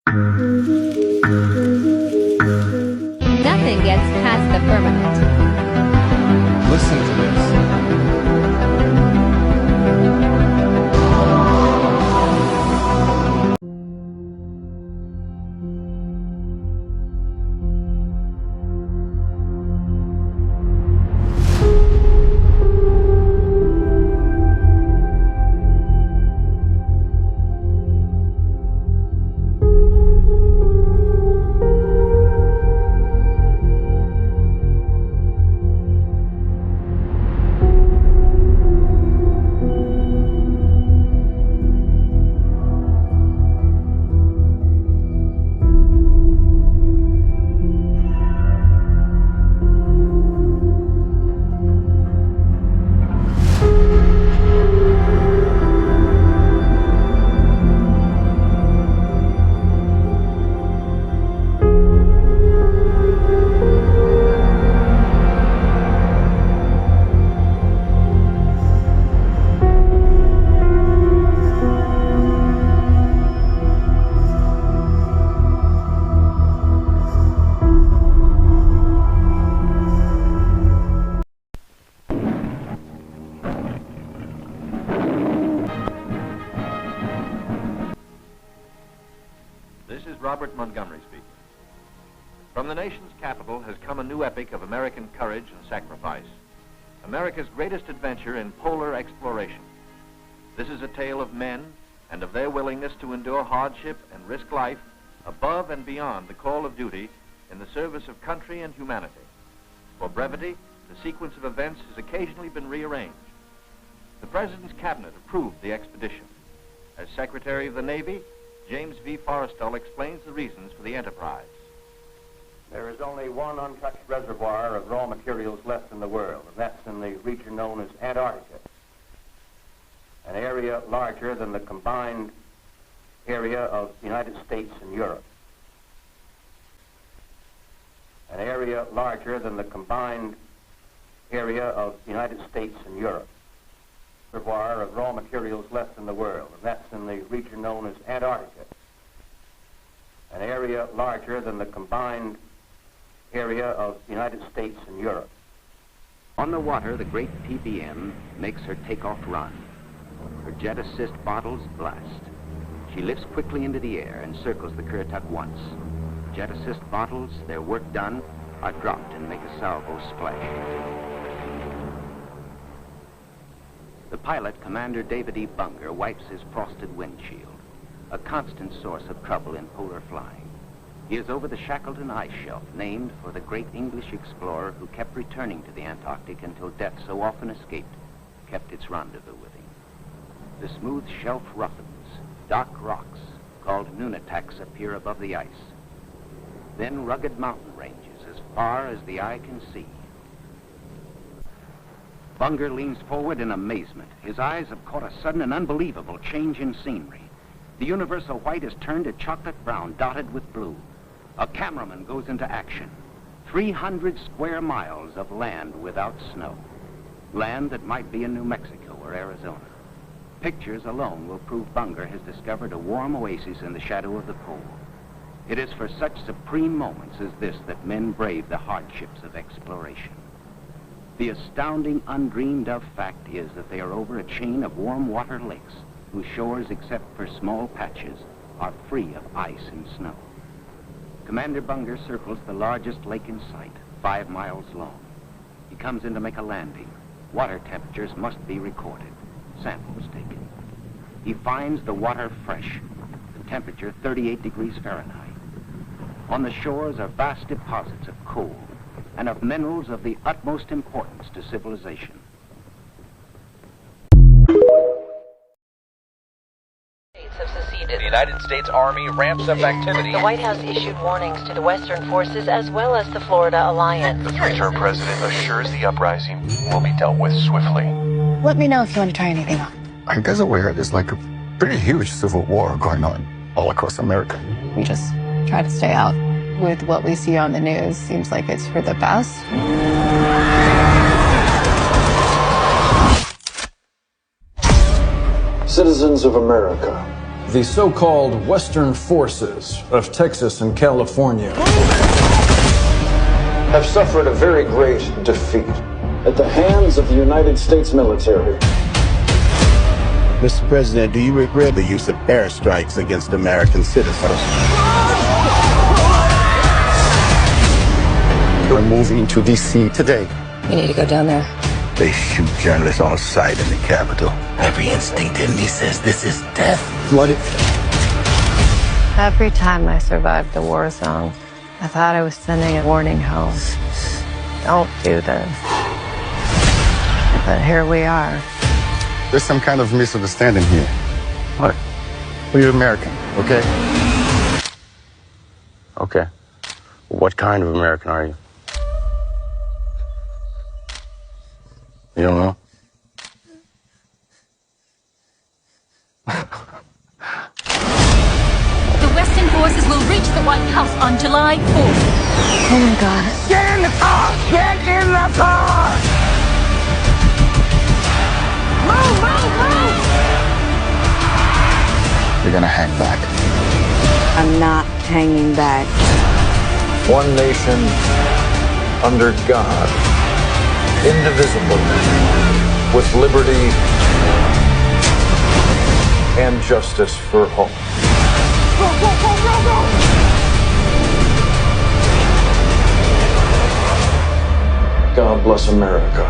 Nothing gets past the firmament. Listen to this. This is Robert Montgomery speaking. From the nation's capital has come a new epic of American courage and sacrifice, America's greatest adventure in polar exploration. This is a tale of men and of their willingness to endure hardship and risk life above and beyond the call of duty in the service of country and humanity. For brevity, the sequence of events has occasionally been rearranged. The President's cabinet approved the expedition. As Secretary of the Navy, James V. Forrestal explains the reasons for the enterprise. There is only one untouched reservoir of raw materials left in the world, and that's in the region known as Antarctica, an area larger than the combined area of the United States and Europe. An area larger than the combined area of the United States and Europe. Reservoir of raw materials left in the world, and that's in the region known as Antarctica, an area larger than the combined area of the United States and Europe. On the water, the great PBM makes her takeoff run. Her jet assist bottles blast. She lifts quickly into the air and circles the Currituck once. Jet assist bottles, their work done, are dropped and make a salvo splash. The pilot, Commander David E. Bunger, wipes his frosted windshield, a constant source of trouble in polar flying. He is over the Shackleton ice shelf, named for the great English explorer who kept returning to the Antarctic until death, so often escaped, kept its rendezvous with him. The smooth shelf roughens. Dark rocks, called nunataks, appear above the ice. Then rugged mountain ranges as far as the eye can see. Bunger leans forward in amazement. His eyes have caught a sudden and unbelievable change in scenery. The universal white is turned to chocolate brown, dotted with blue. A cameraman goes into action. 300 square miles of land without snow. Land that might be in New Mexico or Arizona. Pictures alone will prove Bunger has discovered a warm oasis in the shadow of the pole. It is for such supreme moments as this that men brave the hardships of exploration. The astounding, undreamed-of fact is that they are over a chain of warm water lakes whose shores, except for small patches, are free of ice and snow. Commander Bunger circles the largest lake in sight, 5 miles long. He comes in to make a landing. Water temperatures must be recorded. Samples taken. He finds the water fresh, the temperature 38 degrees Fahrenheit. On the shores are vast deposits of coal and of minerals of the utmost importance to civilization. Have seceded. The United States Army ramps up activity. The White House issued warnings to the Western forces as well as the Florida Alliance. The three-term president assures the uprising will be dealt with swiftly. Let me know if you want to try anything on. I guess aware there's like a pretty huge civil war going on all across America. We just try to stay out. With what we see on the news, seems like it's for the best. Citizens of America, The so-called Western forces of Texas and California have suffered a very great defeat at the hands of the United States military. Mr. President, do you regret the use of airstrikes against American citizens? We're moving to D.C. today. We need to go down there. They shoot journalists on sight in the Capitol. Every instinct in me says this is death. What? Every time I survived the war zone, I thought I was sending a warning home. Don't do this. But here we are. There's some kind of misunderstanding here. What? Well, you're American, okay? Okay. What kind of American are you? You don't know? The Western forces will reach the White House on July 4th. Oh my God. Get in the car! Get in the car! Move, move, move! You're gonna hang back. I'm not hanging back. One nation under God, indivisible, with liberty and justice for all. Go, go, go, go, go! God bless America.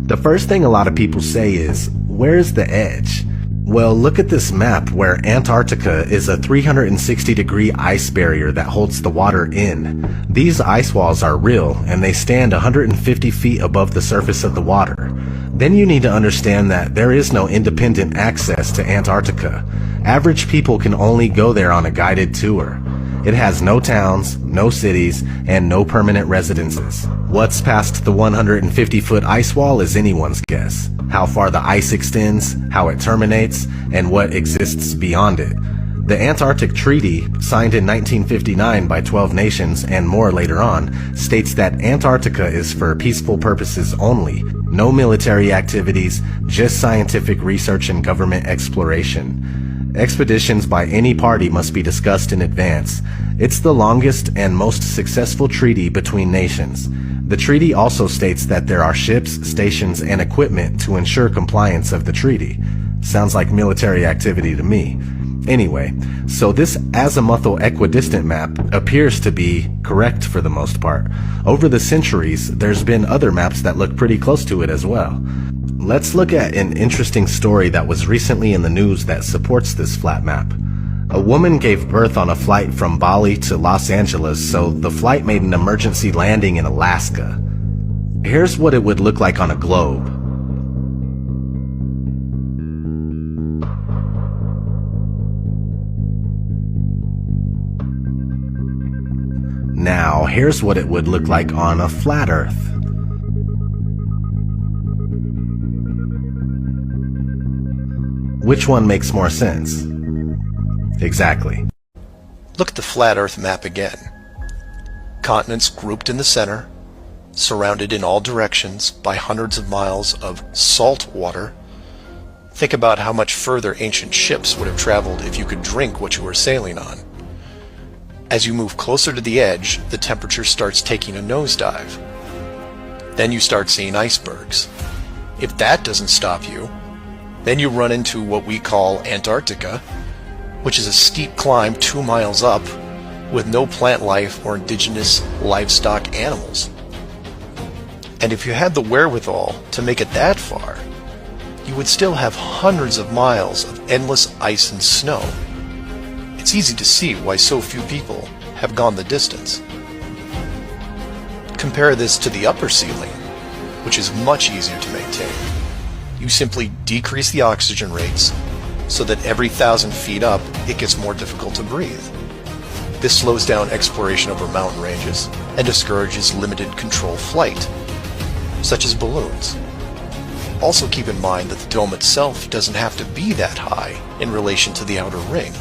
The first thing a lot of people say is, where's the edge? Well, look at this map where Antarctica is a 360-degree ice barrier that holds the water in. These ice walls are real, and they stand 150 feet above the surface of the water. Then you need to understand that there is no independent access to Antarctica. Average people can only go there on a guided tour. It has no towns, no cities, and no permanent residences. What's past the 150-foot ice wall is anyone's guess. How far the ice extends, how it terminates, and what exists beyond it. The Antarctic Treaty, signed in 1959 by 12 nations and more later on, states that Antarctica is for peaceful purposes only. No military activities, just scientific research and government exploration. Expeditions by any party must be discussed in advance. It's the longest and most successful treaty between nations. The treaty also states that there are ships, stations, and equipment to ensure compliance of the treaty. Sounds like military activity to me. Anyway, so this azimuthal equidistant map appears to be correct for the most part. Over the centuries, there's been other maps that look pretty close to it as well. Let's look at an interesting story that was recently in the news that supports this flat map. A woman gave birth on a flight from Bali to Los Angeles, so the flight made an emergency landing in Alaska. Here's what it would look like on a globe. Now, here's what it would look like on a flat Earth. Which one makes more sense? Exactly. Look at the flat Earth map again. Continents grouped in the center, surrounded in all directions by hundreds of miles of salt water. Think about how much further ancient ships would have traveled if you could drink what you were sailing on. As you move closer to the edge, the temperature starts taking a nosedive. Then you start seeing icebergs. If that doesn't stop you, then you run into what we call Antarctica, which is a steep climb 2 miles up with no plant life or indigenous livestock animals. And if you had the wherewithal to make it that far, you would still have hundreds of miles of endless ice and snow. It's easy to see why so few people have gone the distance. Compare this to the upper ceiling, which is much easier to maintain. You simply decrease the oxygen rates so that every 1,000 feet up, it gets more difficult to breathe. This slows down exploration over mountain ranges and discourages limited control flight, such as balloons. Also keep in mind that the dome itself doesn't have to be that high in relation to the outer ring.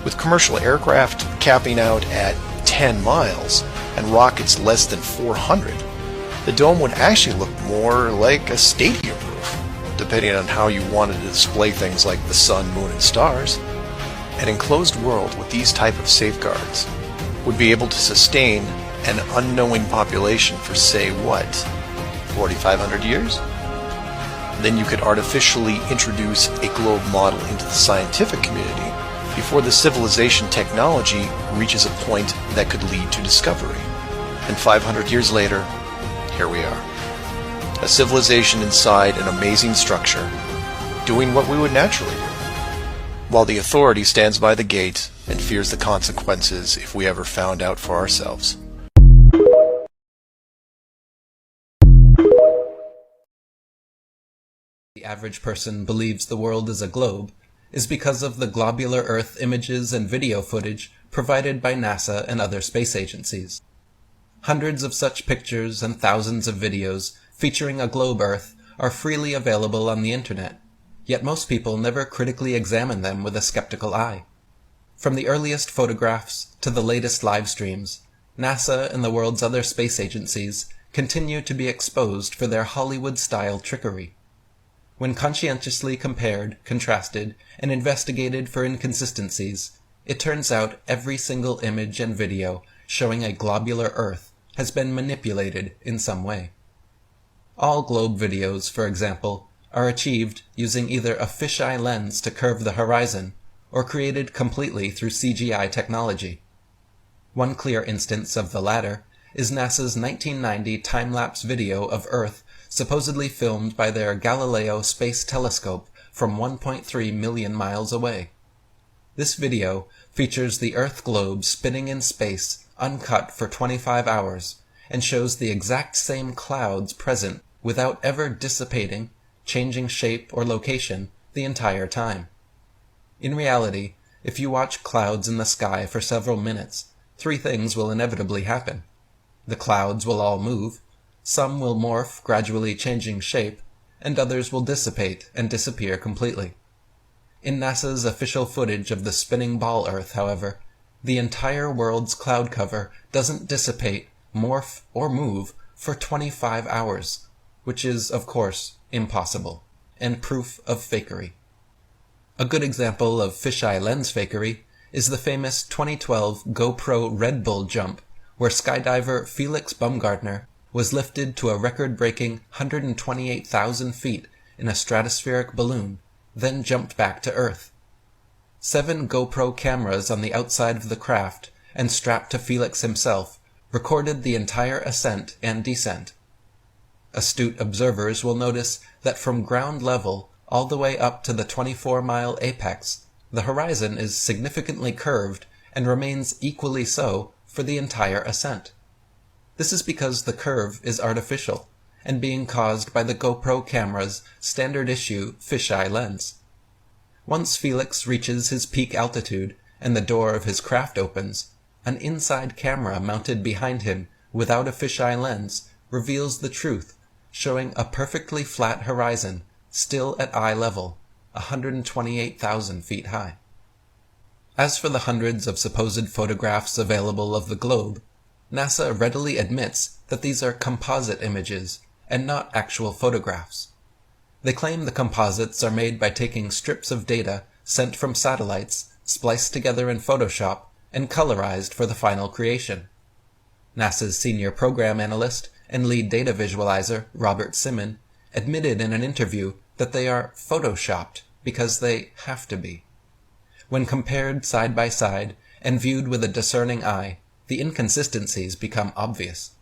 With commercial aircraft capping out at 10 miles and rockets less than 400, The dome would actually look more like a stadium roof, depending on how you wanted to display things like the sun, moon, and stars. An enclosed world with these type of safeguards would be able to sustain an unknowing population for, say, what, 4,500 years? Then you could artificially introduce a globe model into the scientific community before the civilization technology reaches a point that could lead to discovery. And 500 years later, here we are. A civilization inside an amazing structure, doing what we would naturally do, while the authority stands by the gate and fears the consequences if we ever found out for ourselves. The average person believes the world is a globe is because of the globular Earth images and video footage provided by NASA and other space agencies. Hundreds of such pictures and thousands of videos featuring a globe Earth are freely available on the internet, yet most people never critically examine them with a skeptical eye. From the earliest photographs to the latest live streams, NASA and the world's other space agencies continue to be exposed for their Hollywood-style trickery. When conscientiously compared, contrasted, and investigated for inconsistencies, it turns out every single image and video showing a globular Earth has been manipulated in some way. All globe videos, for example, are achieved using either a fisheye lens to curve the horizon or created completely through CGI technology. One clear instance of the latter is NASA's 1990 time-lapse video of Earth supposedly filmed by their Galileo space telescope from 1.3 million miles away. This video features the Earth globe spinning in space uncut for 25 hours and shows the exact same clouds present without ever dissipating, changing shape or location the entire time. In reality, if you watch clouds in the sky for several minutes, three things will inevitably happen. The clouds will all move, some will morph, gradually changing shape, and others will dissipate and disappear completely. In NASA's official footage of the spinning ball Earth, however, the entire world's cloud cover doesn't dissipate, morph, or move for 25 hours, which is, of course, impossible, and proof of fakery. A good example of fisheye lens fakery is the famous 2012 GoPro Red Bull jump, where skydiver Felix Baumgartner was lifted to a record-breaking 128,000 feet in a stratospheric balloon, then jumped back to Earth. 7 GoPro cameras on the outside of the craft and strapped to Felix himself recorded the entire ascent and descent. Astute observers will notice that from ground level all the way up to the 24-mile apex, the horizon is significantly curved and remains equally so for the entire ascent. This is because the curve is artificial and being caused by the GoPro camera's standard-issue fisheye lens. Once Felix reaches his peak altitude and the door of his craft opens, an inside camera mounted behind him without a fisheye lens reveals the truth, showing a perfectly flat horizon still at eye level, 128,000 feet high. As for the hundreds of supposed photographs available of the globe, NASA readily admits that these are composite images and not actual photographs. They claim the composites are made by taking strips of data sent from satellites, spliced together in Photoshop, and colorized for the final creation. NASA's senior program analyst and lead data visualizer, Robert Simon, admitted in an interview that they are photoshopped because they have to be. When compared side by side and viewed with a discerning eye, the inconsistencies become obvious.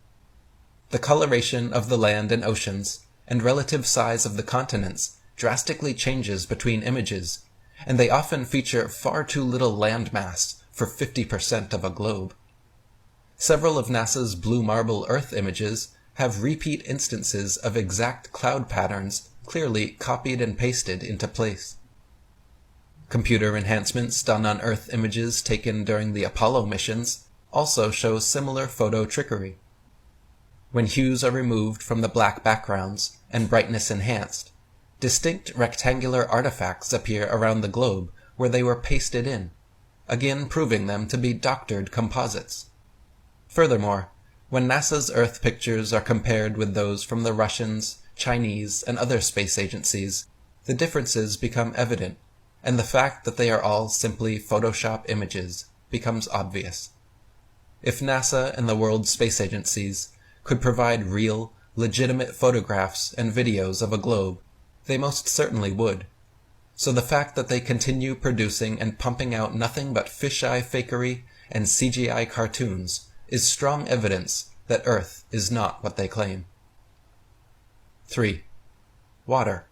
The coloration of the land and oceans and relative size of the continents drastically changes between images, and they often feature far too little land mass for 50% of a globe. Several of NASA's blue marble Earth images have repeat instances of exact cloud patterns clearly copied and pasted into place. Computer enhancements done on Earth images taken during the Apollo missions also show similar photo trickery. When hues are removed from the black backgrounds and brightness enhanced, distinct rectangular artifacts appear around the globe where they were pasted in, again proving them to be doctored composites. Furthermore, When NASA's Earth pictures are compared with those from the Russians, Chinese, and other space agencies, the differences become evident, and the fact that they are all simply Photoshop images becomes obvious. If NASA and the world space agencies could provide real, legitimate photographs and videos of a globe, they most certainly would. So the fact that they continue producing and pumping out nothing but fisheye fakery and CGI cartoons is strong evidence that Earth is not what they claim. 3. Water.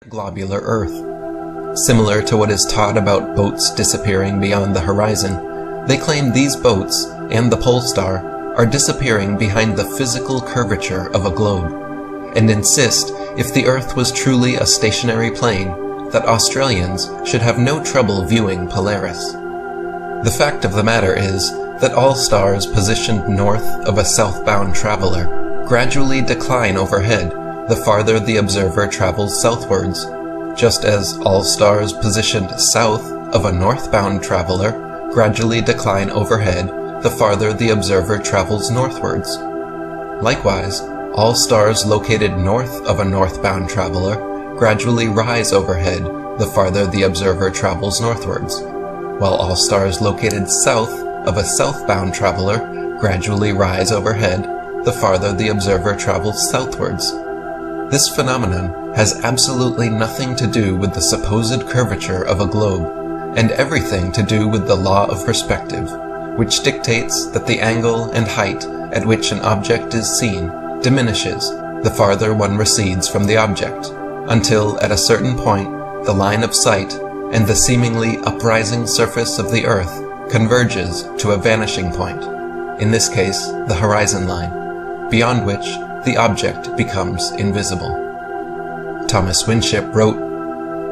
Globular Earth. Similar to what is taught about boats disappearing beyond the horizon, they claim these boats, and the pole star, are disappearing behind the physical curvature of a globe, and insist if the Earth was truly a stationary plane, that Australians should have no trouble viewing Polaris. The fact of the matter is that all stars positioned north of a southbound traveler gradually decline overhead the farther the observer travels southwards, just as all stars positioned south of a northbound traveler gradually decline overhead the farther the observer travels northwards. Likewise, all stars located north of a northbound traveler gradually rise overhead the farther the observer travels northwards, while all stars located south of a southbound traveler gradually rise overhead the farther the observer travels southwards. This phenomenon has absolutely nothing to do with the supposed curvature of a globe, and everything to do with the law of perspective, which dictates that the angle and height at which an object is seen diminishes the farther one recedes from the object, until at a certain point the line of sight and the seemingly uprising surface of the Earth converges to a vanishing point, in this case the horizon line, beyond which the object becomes invisible. Thomas Winship wrote,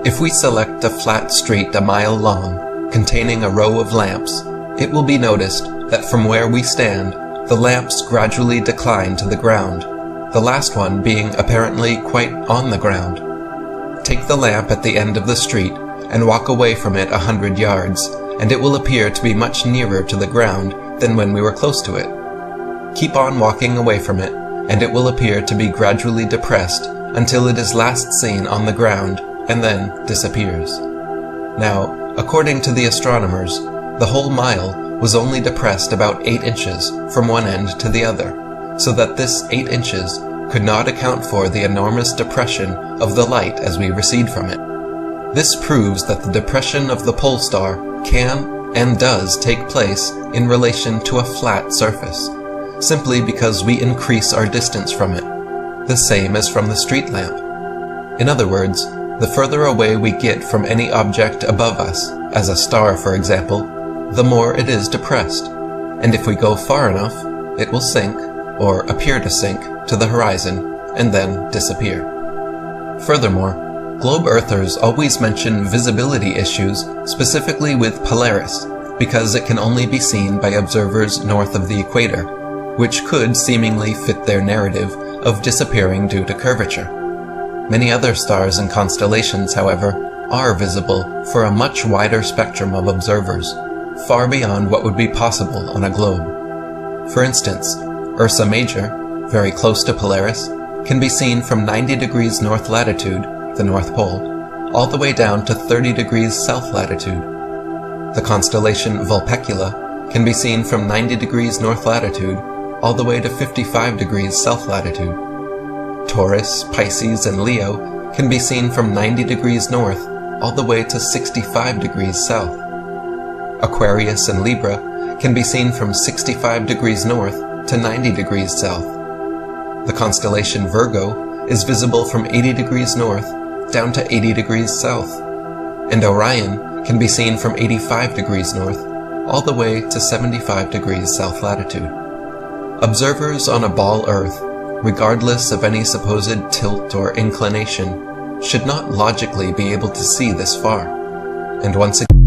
"If we select a flat street a mile long, containing a row of lamps, it will be noticed that from where we stand, the lamps gradually decline to the ground, the last one being apparently quite on the ground. Take the lamp at the end of the street and walk away from it 100 yards, and it will appear to be much nearer to the ground than when we were close to it. Keep on walking away from it, and it will appear to be gradually depressed until it is last seen on the ground and then disappears. Now, according to the astronomers, the whole mile was only depressed about 8 inches from one end to the other, so that this 8 inches could not account for the enormous depression of the light as we recede from it. This proves that the depression of the pole star can and does take place in relation to a flat surface, simply because we increase our distance from it, the same as from the street lamp. In other words, the further away we get from any object above us, as a star for example, the more it is depressed, and if we go far enough, it will sink, or appear to sink, to the horizon, and then disappear. Furthermore, globe earthers always mention visibility issues specifically with Polaris, because it can only be seen by observers north of the equator, which could seemingly fit their narrative of disappearing due to curvature. Many other stars and constellations, however, are visible for a much wider spectrum of observers, far beyond what would be possible on a globe. For instance, Ursa Major, very close to Polaris, can be seen from 90 degrees north latitude, the North Pole, all the way down to 30 degrees south latitude. The constellation Vulpecula can be seen from 90 degrees north latitude all the way to 55 degrees south latitude. Taurus, Pisces, and Leo can be seen from 90 degrees north all the way to 65 degrees south. Aquarius and Libra can be seen from 65 degrees north to 90 degrees south. The constellation Virgo is visible from 80 degrees north down to 80 degrees south, and Orion can be seen from 85 degrees north all the way to 75 degrees south latitude. Observers on a ball Earth, regardless of any supposed tilt or inclination, should not logically be able to see this far, and once again